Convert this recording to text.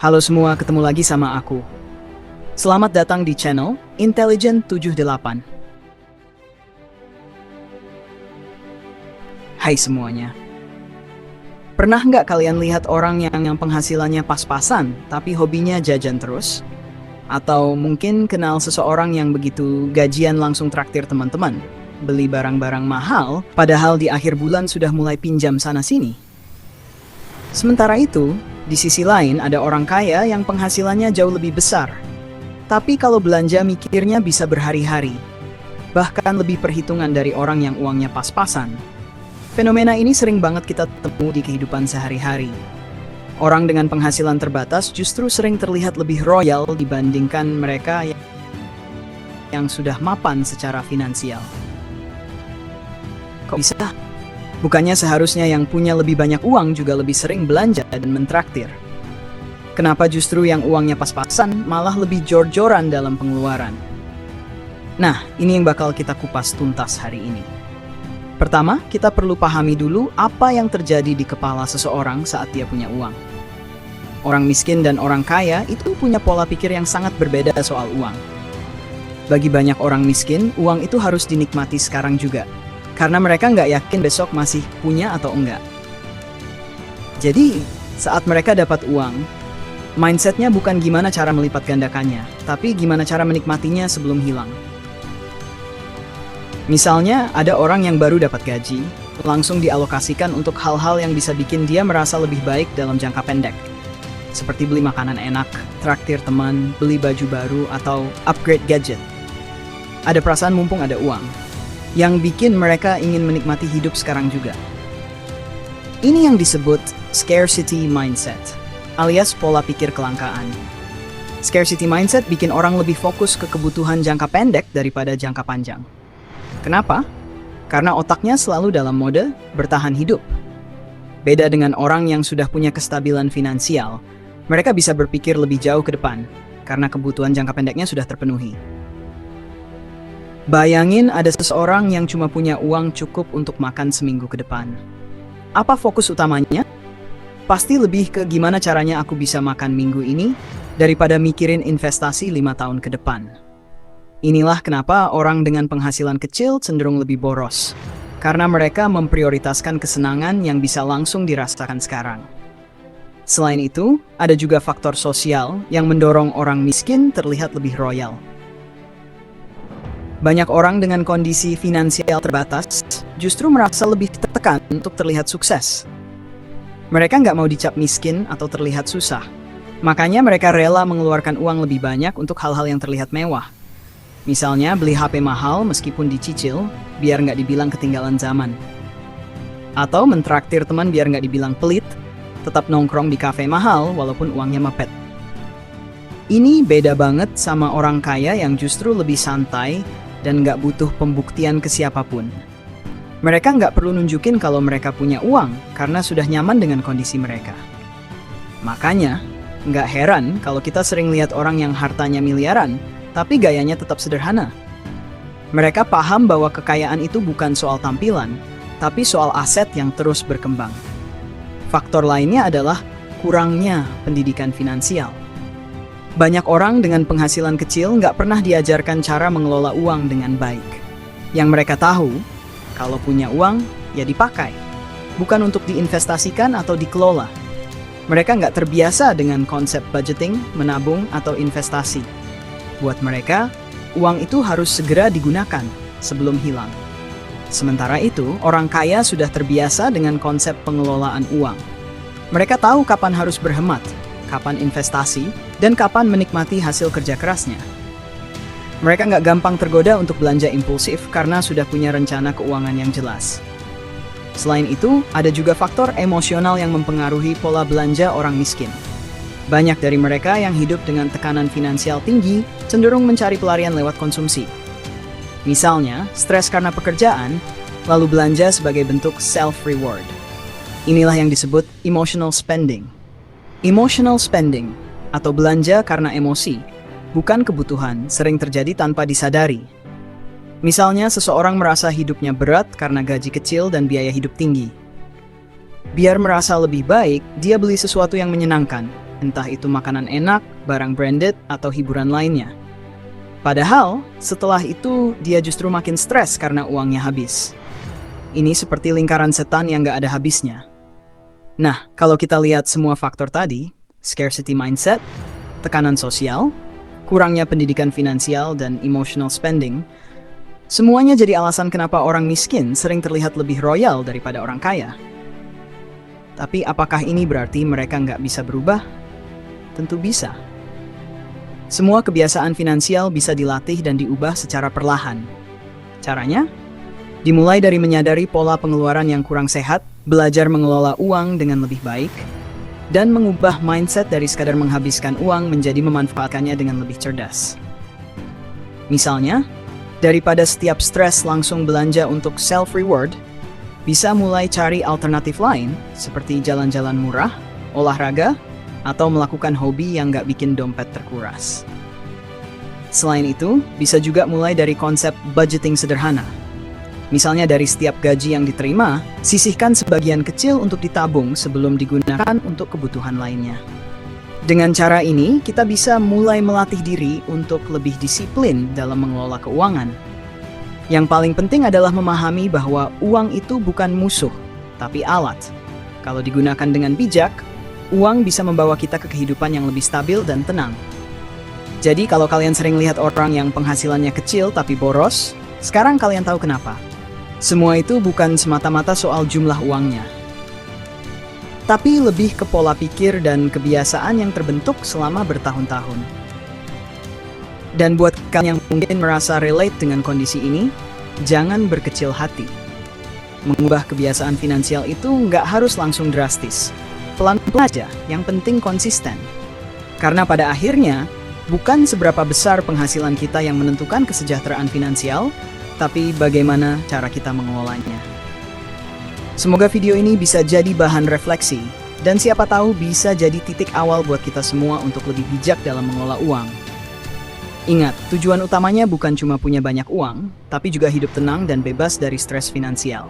Halo semua, ketemu lagi sama aku. Selamat datang di channel Intelligent 78. Hai semuanya. Pernah nggak kalian lihat orang yang penghasilannya pas-pasan, tapi hobinya jajan terus? Atau mungkin kenal seseorang yang begitu gajian langsung traktir teman-teman, beli barang-barang mahal, padahal di akhir bulan sudah mulai pinjam sana-sini? Sementara itu, di sisi lain ada orang kaya yang penghasilannya jauh lebih besar. Tapi kalau belanja mikirnya bisa berhari-hari. Bahkan lebih perhitungan dari orang yang uangnya pas-pasan. Fenomena ini sering banget kita temui di kehidupan sehari-hari. Orang dengan penghasilan terbatas justru sering terlihat lebih royal dibandingkan mereka yang sudah mapan secara finansial. Kok bisa? Bukannya seharusnya yang punya lebih banyak uang juga lebih sering belanja dan mentraktir? Kenapa justru yang uangnya pas-pasan malah lebih jor-joran dalam pengeluaran? Nah, ini yang bakal kita kupas tuntas hari ini. Pertama, kita perlu pahami dulu apa yang terjadi di kepala seseorang saat dia punya uang. Orang miskin dan orang kaya itu punya pola pikir yang sangat berbeda soal uang. Bagi banyak orang miskin, uang itu harus dinikmati sekarang juga. Karena mereka nggak yakin besok masih punya atau enggak. Jadi, saat mereka dapat uang, mindsetnya bukan gimana cara melipat gandakannya, tapi gimana cara menikmatinya sebelum hilang. Misalnya, ada orang yang baru dapat gaji, langsung dialokasikan untuk hal-hal yang bisa bikin dia merasa lebih baik dalam jangka pendek. Seperti beli makanan enak, traktir teman, beli baju baru, atau upgrade gadget. Ada perasaan mumpung ada uang, yang bikin mereka ingin menikmati hidup sekarang juga. Ini yang disebut scarcity mindset, alias pola pikir kelangkaan. Scarcity mindset bikin orang lebih fokus ke kebutuhan jangka pendek daripada jangka panjang. Kenapa? Karena otaknya selalu dalam mode bertahan hidup. Beda dengan orang yang sudah punya kestabilan finansial, mereka bisa berpikir lebih jauh ke depan, karena kebutuhan jangka pendeknya sudah terpenuhi. Bayangin ada seseorang yang cuma punya uang cukup untuk makan seminggu ke depan. Apa fokus utamanya? Pasti lebih ke gimana caranya aku bisa makan minggu ini daripada mikirin investasi 5 tahun ke depan. Inilah kenapa orang dengan penghasilan kecil cenderung lebih boros. Karena mereka memprioritaskan kesenangan yang bisa langsung dirasakan sekarang. Selain itu, ada juga faktor sosial yang mendorong orang miskin terlihat lebih royal. Banyak orang dengan kondisi finansial terbatas justru merasa lebih tertekan untuk terlihat sukses. Mereka nggak mau dicap miskin atau terlihat susah. Makanya mereka rela mengeluarkan uang lebih banyak untuk hal-hal yang terlihat mewah. Misalnya beli HP mahal meskipun dicicil, biar nggak dibilang ketinggalan zaman. Atau mentraktir teman biar nggak dibilang pelit, tetap nongkrong di kafe mahal walaupun uangnya mepet. Ini beda banget sama orang kaya yang justru lebih santai dan nggak butuh pembuktian ke siapapun. Mereka nggak perlu nunjukin kalau mereka punya uang karena sudah nyaman dengan kondisi mereka. Makanya, nggak heran kalau kita sering lihat orang yang hartanya miliaran, tapi gayanya tetap sederhana. Mereka paham bahwa kekayaan itu bukan soal tampilan, tapi soal aset yang terus berkembang. Faktor lainnya adalah kurangnya pendidikan finansial. Banyak orang dengan penghasilan kecil nggak pernah diajarkan cara mengelola uang dengan baik. Yang mereka tahu, kalau punya uang, ya dipakai. Bukan untuk diinvestasikan atau dikelola. Mereka nggak terbiasa dengan konsep budgeting, menabung, atau investasi. Buat mereka, uang itu harus segera digunakan sebelum hilang. Sementara itu, orang kaya sudah terbiasa dengan konsep pengelolaan uang. Mereka tahu kapan harus berhemat, kapan investasi, dan kapan menikmati hasil kerja kerasnya. Mereka nggak gampang tergoda untuk belanja impulsif karena sudah punya rencana keuangan yang jelas. Selain itu, ada juga faktor emosional yang mempengaruhi pola belanja orang miskin. Banyak dari mereka yang hidup dengan tekanan finansial tinggi cenderung mencari pelarian lewat konsumsi. Misalnya, stres karena pekerjaan, lalu belanja sebagai bentuk self-reward. Inilah yang disebut emotional spending. Emotional spending, atau belanja karena emosi, bukan kebutuhan, sering terjadi tanpa disadari. Misalnya, seseorang merasa hidupnya berat karena gaji kecil dan biaya hidup tinggi. Biar merasa lebih baik, dia beli sesuatu yang menyenangkan, entah itu makanan enak, barang branded, atau hiburan lainnya. Padahal, setelah itu dia justru makin stres karena uangnya habis. Ini seperti lingkaran setan yang gak ada habisnya. Nah, kalau kita lihat semua faktor tadi, scarcity mindset, tekanan sosial, kurangnya pendidikan finansial, dan emotional spending, semuanya jadi alasan kenapa orang miskin sering terlihat lebih royal daripada orang kaya. Tapi apakah ini berarti mereka nggak bisa berubah? Tentu bisa. Semua kebiasaan finansial bisa dilatih dan diubah secara perlahan. Caranya? Dimulai dari menyadari pola pengeluaran yang kurang sehat, belajar mengelola uang dengan lebih baik, dan mengubah mindset dari sekadar menghabiskan uang menjadi memanfaatkannya dengan lebih cerdas. Misalnya, daripada setiap stres langsung belanja untuk self-reward, bisa mulai cari alternatif lain seperti jalan-jalan murah, olahraga, atau melakukan hobi yang nggak bikin dompet terkuras. Selain itu, bisa juga mulai dari konsep budgeting sederhana. Misalnya dari setiap gaji yang diterima, sisihkan sebagian kecil untuk ditabung sebelum digunakan untuk kebutuhan lainnya. Dengan cara ini, kita bisa mulai melatih diri untuk lebih disiplin dalam mengelola keuangan. Yang paling penting adalah memahami bahwa uang itu bukan musuh, tapi alat. Kalau digunakan dengan bijak, uang bisa membawa kita ke kehidupan yang lebih stabil dan tenang. Jadi kalau kalian sering lihat orang yang penghasilannya kecil tapi boros, sekarang kalian tahu kenapa. Semua itu bukan semata-mata soal jumlah uangnya, tapi lebih ke pola pikir dan kebiasaan yang terbentuk selama bertahun-tahun. Dan buat kalian yang mungkin merasa relate dengan kondisi ini, jangan berkecil hati. Mengubah kebiasaan finansial itu nggak harus langsung drastis. Pelan-pelan aja, yang penting konsisten. Karena pada akhirnya, bukan seberapa besar penghasilan kita yang menentukan kesejahteraan finansial, tapi bagaimana cara kita mengelolanya. Semoga video ini bisa jadi bahan refleksi, dan siapa tahu bisa jadi titik awal buat kita semua untuk lebih bijak dalam mengelola uang. Ingat, tujuan utamanya bukan cuma punya banyak uang, tapi juga hidup tenang dan bebas dari stres finansial.